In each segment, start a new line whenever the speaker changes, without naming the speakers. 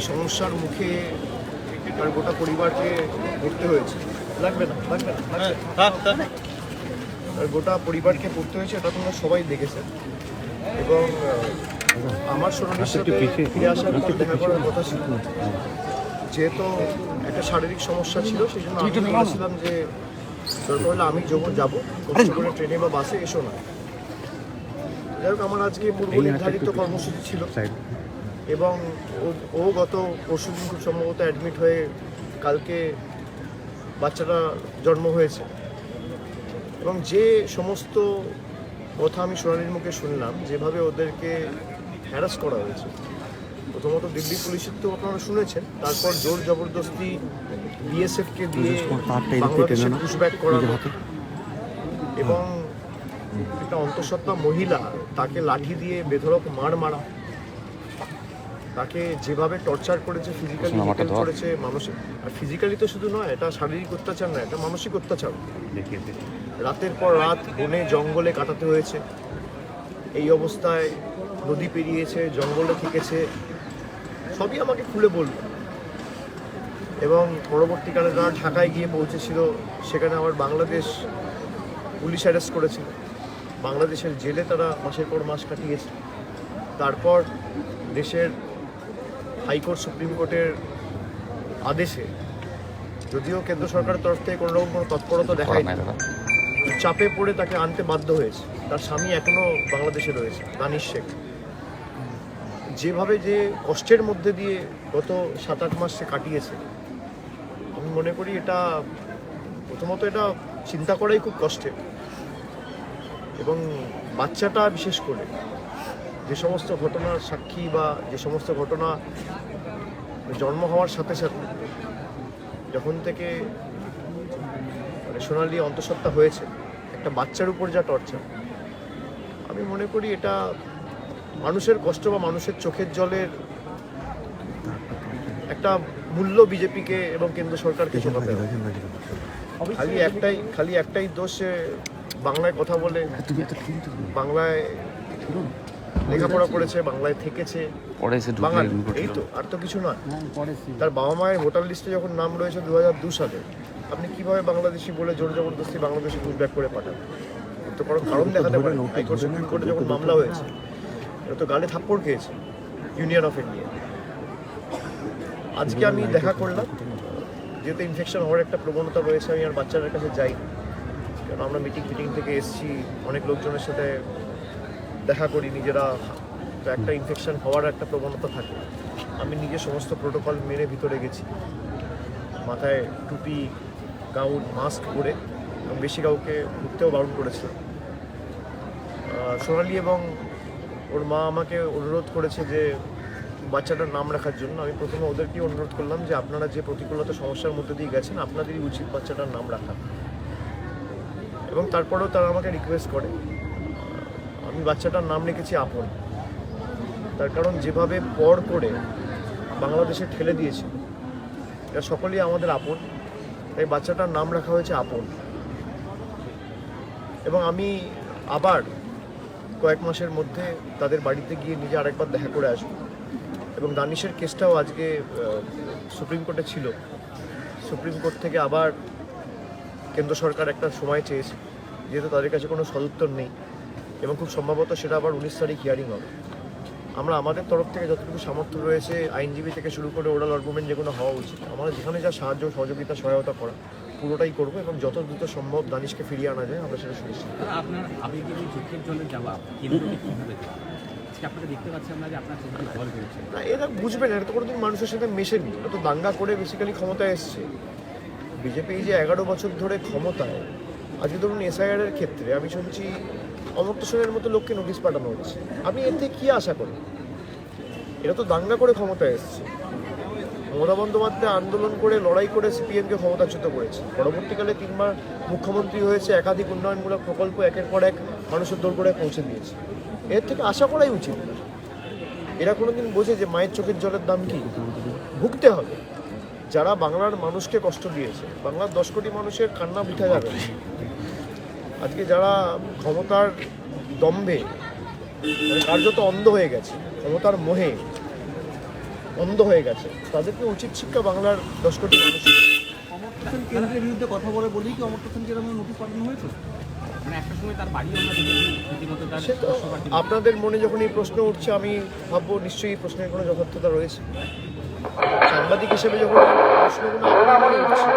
সমস্যার মুখে তার গোটা পরিবারকে পড়তে হয়েছে। লাগবে না তার গোটা পরিবারকে পড়তে হয়েছে, এটা তোমরা সবাই দেখেছে। এবং আমার সোনালির সাথে ফিরে আসার পর দেখা করার কথা ছিল, যেহেতু একটা শারীরিক সমস্যা ছিল সেই জন্য আমি বলেছিলাম যে দরকার হলে আমি যখন যাবো কষ্ট করে ট্রেনে বা বাসে এসো না। যাই হোক, আমার আজকে পূর্ব নির্ধারিত কর্মসূচি ছিল এবং ও গত পরশুদিন খুব সম্ভবত অ্যাডমিট হয়ে কালকে বাচ্চাটা জন্ম হয়েছে। এবং যে সমস্ত কথা আমি সোনালির মুখে শুনলাম, যেভাবে ওদেরকে হ্যারাস করা হয়েছে, প্রথমত দিল্লি পুলিশের তো আপনারা শুনেছেন, তারপর জোর জবরদস্তি বিএসএফকে দিয়ে বাংলাদেশে পুশব্যাক করা এবং একটা অন্তঃসত্ত্বা মহিলা তাকে লাঠি দিয়ে বেধড়ক মারা, তাকে যেভাবে টর্চার করেছে, ফিজিক্যালি করেছে, মানসিক, আর ফিজিক্যালি তো শুধু নয়, এটা শারীরিক অত্যাচার নয়, এটা মানসিক অত্যাচার। রাতের পর রাত বনে জঙ্গলে কাটাতে হয়েছে, এই অবস্থায় নদী পেরিয়েছে, জঙ্গলে থেকেছে, সবই আমাকে খুলে বলল। এবং পরবর্তীকালে যারা ঢাকায় গিয়ে পৌঁছেছিল, সেখানে আবার বাংলাদেশ পুলিশ অ্যারেস্ট করেছিল, বাংলাদেশের জেলে তারা মাসের পর মাস কাটিয়েছে। তারপর দেশের হাইকোর্ট, সুপ্রিম কোর্টের আদেশে, যদিও কেন্দ্র সরকারের তরফ থেকে কোনো রকম কোনো তৎপরতা দেখায়নি, চাপে পড়ে তাকে আনতে বাধ্য হয়েছে। তার স্বামী এখনও বাংলাদেশে রয়েছে, দানিশ শেখ। যেভাবে যে কষ্টের মধ্যে দিয়ে গত 7-8 মাস সে কাটিয়েছে, আমি মনে করি এটা প্রথমত এটা চিন্তা করাই খুব কষ্টের। এবং বাচ্চাটা বিশেষ করে যে সমস্ত ঘটনার সাক্ষী বা যে সমস্ত ঘটনা জন্ম হওয়ার সাথে সাথে যখন থেকে সোনালি অন্তঃসত্ত্বা হয়েছে, একটা বাচ্চার উপর যা টর্চার, আমি মনে করি এটা মানুষের কষ্ট বা মানুষের চোখের জলের একটা মূল্য বিজেপিকে এবং কেন্দ্র সরকারকে চোখাতে হবে। খালি একটাই দোষ, বাংলায় কথা বলে, বাংলায় লেখাপড়া করেছে, বাংলায় থেকেছে, বাঙালি, এই তো, আর তো কিছু নয়। তার বাবা মায়ের ভোটার লিস্টে যখন নাম রয়েছে 2002 সালে, আপনি কিভাবে বাংলাদেশি বলে জোর জবরদস্তি বাংলাদেশে পুশব্যাক করে পাঠান? তো কোনো কারণ দেখাতে পারেন। হাইকোর্ট, সুপ্রিম কোর্টে যখন মামলা হয়েছে, এটা তো গালে থাপ্পড় খেয়েছে ইউনিয়ন অফ ইন্ডিয়া। আজকে আমি দেখা করলাম, যেহেতু ইনফেকশন হওয়ার একটা প্রবণতা রয়েছে, আমি আর বাচ্চাদের কাছে যাই, কারণ আমরা মিটিং থেকে এসেছি, অনেক লোকজনের সাথে দেখা করি, নিজেরা তো একটা ইনফেকশন হওয়ার একটা প্রবণতা থাকে। আমি নিজে সমস্ত প্রোটোকল মেনে ভিতরে গেছি, মাথায় টুপি, গাউন, মাস্ক পরে, এবং বেশি কাউকে ঘুরতেও বারণ করেছে। সোনালি এবং ওর মা আমাকে অনুরোধ করেছে যে বাচ্চাটার নাম রাখার জন্য। আমি প্রথমে ওদেরকেই অনুরোধ করলাম যে আপনারা যে প্রতিকূলতা সমস্যার মধ্যে দিয়ে গেছেন, আপনাদেরই উচিত বাচ্চাটার নাম রাখা। এবং তারপরেও তারা আমাকে রিকোয়েস্ট করে, আমি বাচ্চাটার নাম রেখেছি আপন। তার কারণ যেভাবে পর করে বাংলাদেশে ঠেলে দিয়েছে, এটা সকলেই আমাদের আপন, তাই বাচ্চাটার নাম রাখা হয়েছে আপন। এবং আমি আবার কয়েক মাসের মধ্যে তাদের বাড়িতে গিয়ে নিজে আরেকবার দেখা করে আসবো। এবং দানিশের কেসটাও আজকে সুপ্রিম কোর্টে ছিল, সুপ্রিম কোর্ট থেকে আবার কেন্দ্র সরকার একটা সময় চেয়েছে, যেহেতু তাদের কাছে কোনো সদুত্তর নেই, এবং খুব সম্ভবত সেটা আবার 19 তারিখ হিয়ারিং হবে। আমরা আমাদের তরফ থেকে যতটুকু সামর্থ্য রয়েছে, আইনজীবী থেকে শুরু করে ওরাল আর্গুমেন্ট যেগুলো হওয়া উচিত, আমরা যেখানে যা সাহায্য, সহযোগিতা, সহায়তা করা পুরোটাই করবো, এবং যত দ্রুত সম্ভব দানিশকে ফিরিয়ে আনা যায় আমরা সেটা সুনিশ্চিত।
আপনার আবেগের এই চোখের জলের জবাব আপনাকে দেখতে পাচ্ছি আমরা যে আপনার চোখে জল বেরোচ্ছে
না, এটা বুঝবেন, এটা তো কোনোদিন মানুষের সাথে মেশেনি, এটা তো দাঙ্গা করে বেসিক্যালি ক্ষমতায় এসছে। বিজেপি যে 11 বছর ধরে ক্ষমতায়, আজকে ধরুন এসআইআর এর ক্ষেত্রে আমি শুনছি অমর্ত্য সেনের মতো লোককে নোটিশ পাঠানো হচ্ছে। আমি এর থেকে কী আশা করি? এরা তো দাঙ্গা করে ক্ষমতায় এসছে। মমতা বন্দ্যোপাধ্যায় আন্দোলন করে, লড়াই করে সিপিএমকে ক্ষমতাচ্যুত করেছে, পরবর্তীকালে 3 বার মুখ্যমন্ত্রী হয়েছে, একাধিক উন্নয়নমূলক প্রকল্প একের পর এক মানুষের দোরগোড়ায় পৌঁছে দিয়েছে। এর থেকে আশা করাই উচিত। এরা কোনোদিন বোঝে যে মায়ের চোখের জলের দাম কি? ভুগতে হবে। যারা বাংলার মানুষকে কষ্ট দিয়েছে, বাংলার 10 কোটি মানুষের কান্না বিঠা যাবে। আজকে যারা ক্ষমতার দম্ভে কার্যত অন্ধ হয়ে গেছে, ক্ষমতার মোহে অন্ধ হয়ে গেছে, তাদেরকে উচিত শিক্ষা বাংলার 10 কোটি মানুষের।
অমর্ত্য সেন কেন্দ্রের বিরুদ্ধে কথা বলে বলেই কি অমর্ত্য সেনকে এরকম নোটিশ পাঠানো হয়েছে?
মানে একটা সময় তার বাড়িও আমরা দেখেছি রীতিমতো তার
সে তো আপনাদের মনে যখন এই প্রশ্ন উঠছে, আমি ভাববো নিশ্চয়ই এই প্রশ্নের কোনো যথার্থতা রয়েছে। সাংবাদিক হিসেবে যখন এই প্রশ্নগুলো আপনার মনে উঠছে,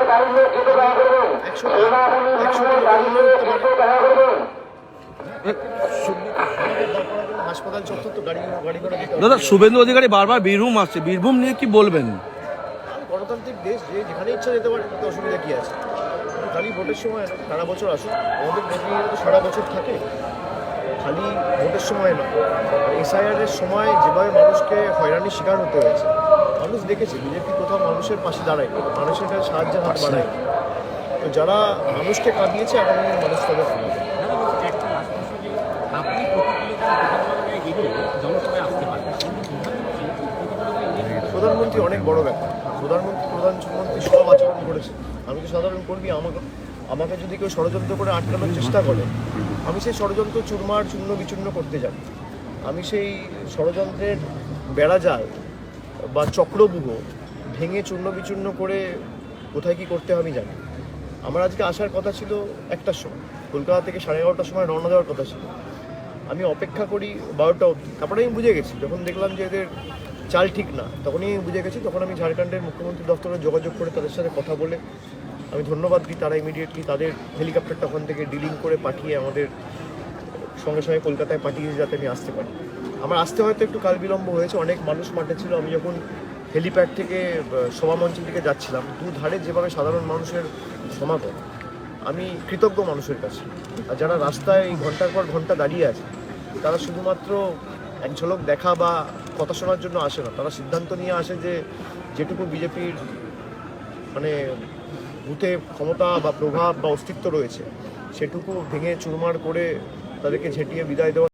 100 হাসপাতাল চত্বর তো গাড়ি ঘোড়া দিতে হবে।
দাদা, শুভেন্দু অধিকারী বারবার বীরভূম আসছে, বীরভূম নিয়ে কি বলবেন?
গণতান্ত্রিক দেশ, যে যেখানে ইচ্ছা যেতে পারে, তাতে অসুবিধা কী আছে? খালি ভোটের সময় না, সারা বছর আসুন। আমাদের প্রতিনিধিরা তো সারা বছর থাকে, খালি ভোটের সময় না। SIR এর সময় যেভাবে মানুষকে হয়রানির শিকার হতে হয়েছে, মানুষ দেখেছে বিজেপি কোথাও মানুষের পাশে দাঁড়ায়, মানুষের কাছে সাহায্যের হাত বাড়ায়। তো যারা মানুষকে কাঁদিয়েছে, আগামী দিনে মানুষ তাদের ফিরবে।
দাদা বলছি একটা লাস্ট প্রশ্ন, যে আপনি প্রতিকূলতা জনসভায় আসতে পারবেন,
প্রধানমন্ত্রী অনেক বড় ব্যাপার। প্রধানমন্ত্রী সব আচরণ করেছে। আমি তো সাধারণ কর্মী, আমাকে যদি কেউ ষড়যন্ত্র করে আটকানোর চেষ্টা করে, আমি সেই ষড়যন্ত্র চূর্ণ বিচূর্ণ করতে জানি। আমি সেই ষড়যন্ত্রের বেড়াজাল বা চক্রব্যূহ ভেঙে চূর্ণ বিচূর্ণ করে কোথায় কী করতে হবে আমি জানি। আমার আজকে আসার কথা ছিল 1টার সময়, কলকাতা থেকে 11:30টার সময় রওনা দেওয়ার কথা ছিল। আমি অপেক্ষা করি 12টা অবধি। তারপরে আমি বুঝে গেছি, যখন দেখলাম যে এদের চাল ঠিক না, তখনই আমি বুঝে গেছি। তখন আমি ঝাড়খণ্ডের মুখ্যমন্ত্রী দপ্তরে যোগাযোগ করে তাদের সাথে কথা বলে আমি ধন্যবাদ দিই। তারা ইমিডিয়েটলি তাদের হেলিকপ্টারটা ওখান থেকে ডিলিং করে পাঠিয়ে আমাদের সঙ্গে সঙ্গে কলকাতায় পাঠিয়েছে, যাতে আমি আসতে পারি। আমার আসতে হয়তো একটু কাল বিলম্ব হয়েছে, অনেক মানুষ মাঠে ছিল। আমি যখন হেলিপ্যাড থেকে সভামঞ্চের দিকে যাচ্ছিলাম, দুধারে যেভাবে সাধারণ মানুষের সমাগম, আমি কৃতজ্ঞ মানুষের কাছে। আর যারা রাস্তায় ঘন্টার পর ঘন্টা দাঁড়িয়ে আছে, তারা শুধুমাত্র এক ঝলক দেখা বা কথা শোনার জন্য আসে না, তারা সিদ্ধান্ত নিয়ে আসে যে যেটুকু বিজেপির মানে বুথে ক্ষমতা বা প্রভাব বা অস্তিত্ব রয়েছে, সেটুকু ভেঙে চুরমার করে তাদেরকে ঝেঁটিয়ে বিদায় দেওয়া।